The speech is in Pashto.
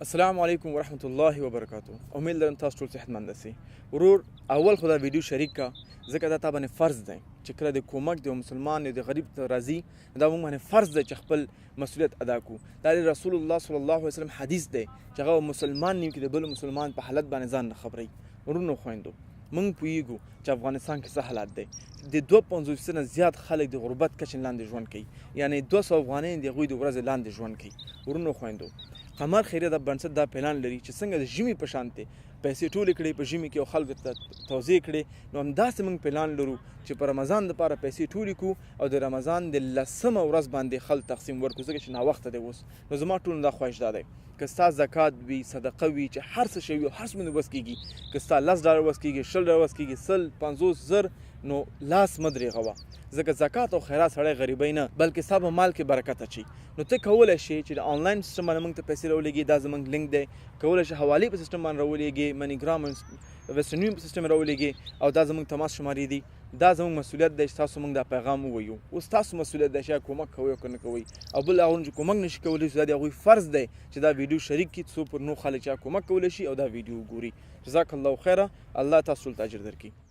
السلام علیکم ورحمت الله وبرکاتو. امید لرم تاسو ټول صحتمند اوسئ. ورور اول خو دا ویډیو شریک کا ځکه دا تا باندې فرض دی چې کله د کومک د مسلمان د غریب ته راځي دا موږ باندې فرض دی چې خپل مسؤلیت ادا کړو. دا د رسول الله صلی الله علیه وسلم حدیث دی چې هغه مسلمان نیم کې د بل مسلمان په حالت باندې ځان نه خبروي. ورونو خویندو موږ پوهیږو چې افغانستان کې څه حالات دی. د 250 نه زیات خلک د غربت کچې لاندې ژوند کوي، یعنی 200 افغانۍ د هغوی د ورځې لاندې ژوند کوي. ورونو خویندو قمر خیریه د بنسټ دا پلان لري چې څنګه د ژمي په شان پیسې ټولې کړي په ژمي کې او خلکو ته توزیع کړي. نو همداسې موږ پلان لرو چې په رمضان دپاره پیسې ټولې کړو او د رمضان د 10مه ورځ باندې خلک تقسیم ورکړو ځکه چې ناوخته دی اوس. نو زما ټول دا خواهش دا دی که ستا زکات وي، صدقه وي، چې هر څه شی وي هر څه مې وس کېږي، که ستا $10 وس کېږي، $20 وس کېږي، 100 50 زر، نو لاس مه درېغوه ځکه زکات او خیرات سړی غریبۍ نه بلکې ستا په مال کې برکت اچوي. نو ته کولی شې چې د آنلاین سیسټم باندې موږ ته پیسې راولېږي، دا زموږ لینک دی. کولی شې حوالې په سیسټم باندې راولېږي، منیګرام ویسټرن یونین په سیسټم راولېږي او دا زموږ تماس شمارې دي. دا زموږ مسؤلیت دی چې تاسو موږ دا پیغام ووایو. اوس تاسو مسؤلیت دی چې کومک کوئ او که نه کوئ، او بل هغه چې کومک نشي کولی دا د هغوی فرض دی چې دا ویډیو شریک کړي څو پر نور خلک چې کومک کولی شي او دا ویډیو وګوري. جزاک الله خیره. الله تاسو ټول ته اجر درکړي.